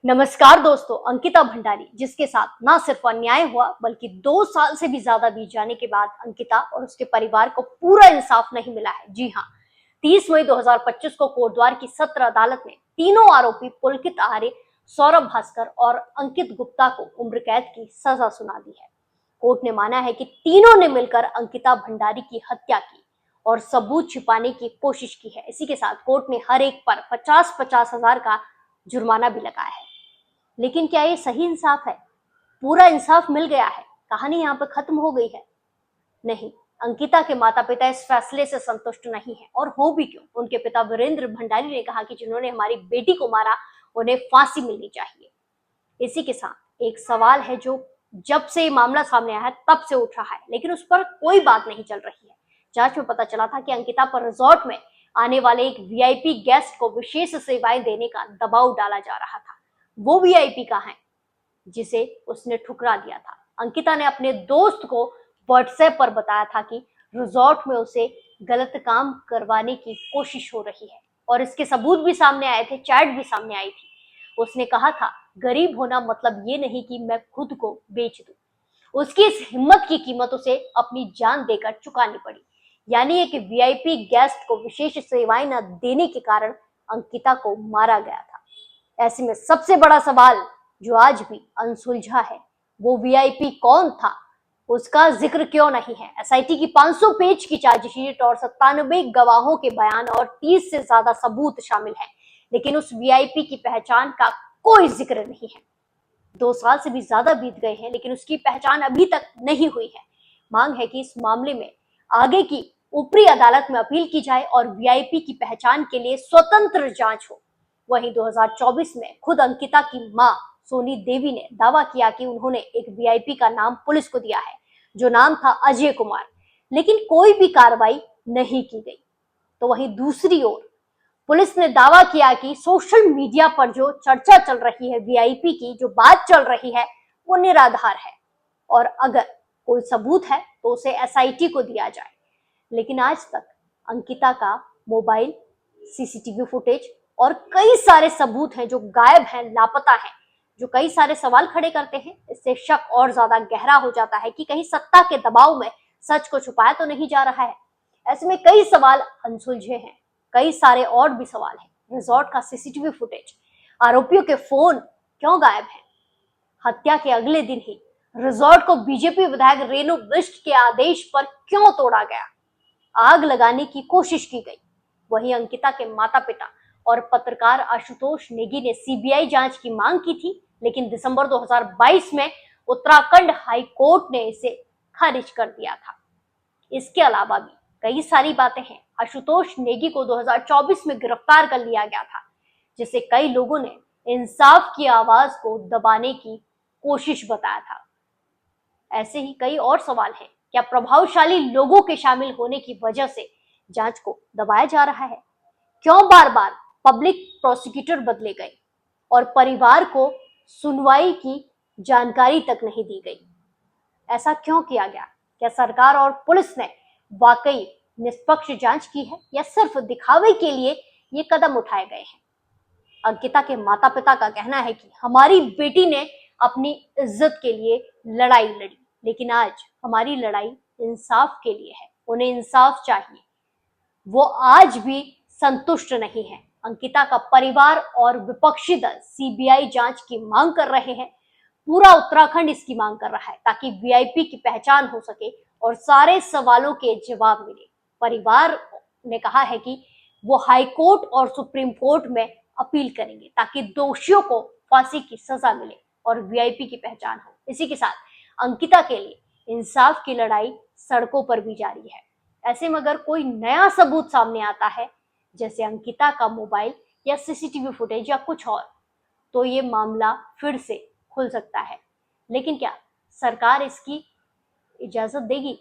नमस्कार दोस्तों। अंकिता भंडारी, जिसके साथ ना सिर्फ अन्याय हुआ बल्कि 2 साल से भी ज्यादा बीत जाने के बाद अंकिता और उसके परिवार को पूरा इंसाफ नहीं मिला है। जी हाँ, 30 मई 2025 को कोटद्वार की सत्र अदालत ने तीनों आरोपी पुलकित आर्य, सौरभ भास्कर और अंकित गुप्ता को उम्र कैद की सजा सुना दी है। कोर्ट ने माना है कि तीनों ने मिलकर अंकिता भंडारी की हत्या की और सबूत छिपाने की कोशिश की है। इसी के साथ कोर्ट ने हर एक पर 50-50 हजार का जुर्माना भी लगाया है। लेकिन क्या ये सही इंसाफ है? पूरा इंसाफ मिल गया है? कहानी यहाँ पर खत्म हो गई है? नहीं, अंकिता के माता पिता इस फैसले से संतुष्ट नहीं है, और हो भी क्यों। उनके पिता वीरेंद्र भंडारी ने कहा कि जिन्होंने हमारी बेटी को मारा उन्हें फांसी मिलनी चाहिए। इसी के साथ एक सवाल है जो जब से ये मामला सामने आया है तब से उठ रहा है, लेकिन उस पर कोई बात नहीं चल रही है। जांच में पता चला था कि अंकिता पर रिजॉर्ट में आने वाले एक वीआईपी गेस्ट को विशेष सेवाएं देने का दबाव डाला जा रहा था। वो वीआईपी कहाँ है जिसे उसने ठुकरा दिया था? अंकिता ने अपने दोस्त को व्हाट्सएप पर बताया था कि रिजॉर्ट में उसे गलत काम करवाने की कोशिश हो रही है, और इसके सबूत भी सामने आए थे, चैट भी सामने आई थी। उसने कहा था, गरीब होना मतलब ये नहीं कि मैं खुद को बेच दूं। उसकी इस हिम्मत की कीमत उसे अपनी जान देकर चुकानी पड़ी। यानी एक वीआईपी गेस्ट को विशेष सेवाएं न देने के कारण अंकिता को मारा गया था। ऐसे में सबसे बड़ा सवाल जो आज भी अनसुलझा है, वो वीआईपी कौन था? उसका जिक्र क्यों नहीं है? एसआईटी की 500 पेज की चार्जशीट और 97 गवाहों के बयान और 30 से ज्यादा सबूत शामिल हैं, लेकिन उस वीआईपी की पहचान का कोई जिक्र नहीं है। 2 साल से भी ज्यादा बीत गए हैं, लेकिन उसकी पहचान अभी तक नहीं हुई है। मांग है कि इस मामले में आगे की ऊपरी अदालत में अपील की जाए और वीआईपी की पहचान के लिए स्वतंत्र जांच हो। वहीं 2024 में खुद अंकिता की मां सोनी देवी ने दावा किया कि उन्होंने एक वीआईपी का नाम पुलिस को दिया है, जो नाम था अजय कुमार, लेकिन कोई भी कार्रवाई नहीं की गई। तो वहीं दूसरी ओर पुलिस ने दावा किया कि सोशल मीडिया पर जो चर्चा चल रही है, वीआईपी की जो बात चल रही है, वो निराधार है, और अगर कोई सबूत है तो उसे एसआईटी को दिया जाए। लेकिन आज तक अंकिता का मोबाइल, सीसीटीवी फुटेज और कई सारे सबूत हैं जो गायब हैं, लापता हैं, जो कई सारे सवाल खड़े करते हैं। इससे शक और ज्यादा गहरा हो जाता है कि कहीं सत्ता के दबाव में सच को छुपाया तो नहीं जा रहा है। ऐसे में कई सवाल अनसुलझे हैं, कई सारे और भी सवाल हैं। रिजॉर्ट का सीसीटीवी फुटेज, आरोपियों के फोन क्यों गायब हैं? हत्या के अगले दिन ही रिजॉर्ट को बीजेपी विधायक रेणु बिष्ट के आदेश पर क्यों तोड़ा गया? आग लगाने की कोशिश की गई। वहीं अंकिता के माता पिता और पत्रकार आशुतोष नेगी ने सीबीआई जांच की मांग की थी, लेकिन दिसंबर 2022 में उत्तराखंड हाई कोर्ट ने इसे खारिज कर दिया था। इसके अलावा भी कई सारी बातें हैं। आशुतोष नेगी को 2024 में गिरफ्तार कर लिया गया था, जिसे कई लोगों ने इंसाफ की आवाज को दबाने की कोशिश बताया था। ऐसे ही कई और सवाल हैं। क्या प्रभावशाली लोगों के शामिल होने की वजह से जांच को दबाया जा रहा है? क्यों बार बार पब्लिक प्रोसिक्यूटर बदले गए और परिवार को सुनवाई की जानकारी तक नहीं दी गई? ऐसा क्यों किया गया? क्या सरकार और पुलिस ने वाकई निष्पक्ष जांच की है, या सिर्फ दिखावे के लिए ये कदम उठाए गए हैं? अंकिता के माता पिता का कहना है कि हमारी बेटी ने अपनी इज्जत के लिए लड़ाई लड़ी, लेकिन आज हमारी लड़ाई इंसाफ के लिए है। उन्हें इंसाफ चाहिए। वो आज भी संतुष्ट नहीं है। अंकिता का परिवार और विपक्षी दल सीबीआई जांच की मांग कर रहे हैं। पूरा उत्तराखंड इसकी मांग कर रहा है, ताकि वीआईपी की पहचान हो सके और सारे सवालों के जवाब मिले। परिवार ने कहा है कि वो हाई कोर्ट और सुप्रीम कोर्ट में अपील करेंगे, ताकि दोषियों को फांसी की सजा मिले और वीआईपी की पहचान हो। इसी के साथ अंकिता के लिए इंसाफ की लड़ाई सड़कों पर भी जारी है। ऐसे में अगर कोई नया सबूत सामने आता है, जैसे अंकिता का मोबाइल या सीसीटीवी फुटेज या कुछ और, तो ये मामला फिर से खुल सकता है। लेकिन क्या सरकार इसकी इजाजत देगी?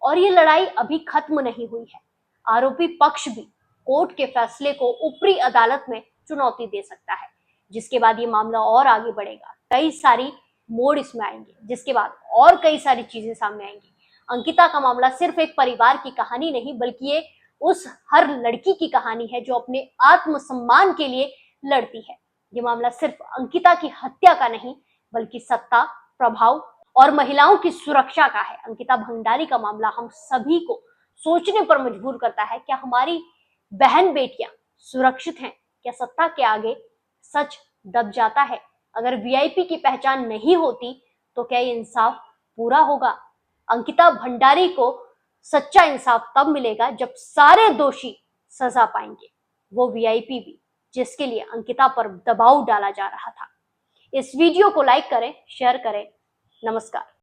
और ये लड़ाई अभी खत्म नहीं हुई है। आरोपी पक्ष भी कोर्ट के फैसले को ऊपरी अदालत में चुनौती दे सकता है, जिसके बाद ये मामला और आगे बढ़ेगा। कई सारी मोड़ इसमें आएंगे, जिसके बाद और कई सारी चीजें सामने आएंगी। अंकिता का मामला सिर्फ एक परिवार की कहानी नहीं, बल्कि ये उस हर लड़की की कहानी है जो अपने आत्मसम्मान के लिए लड़ती है, ये मामला सिर्फ अंकिता की हत्या का नहीं बल्कि सत्ता, प्रभाव और महिलाओं की सुरक्षा का है। अंकिता भंडारी का मामला हम सभी को सोचने पर मजबूर करता है, क्या हमारी बहन बेटियां सुरक्षित हैं? क्या सत्ता के आगे सच दब जाता है? अगर वीआईपी की पहचान नहीं होती तो क्या ये इंसाफ पूरा होगा? अंकिता भंडारी को सच्चा इंसाफ तब मिलेगा जब सारे दोषी सजा पाएंगे, वो वीआईपी भी, जिसके लिए अंकिता पर दबाव डाला जा रहा था। इस वीडियो को लाइक करें, शेयर करें। नमस्कार।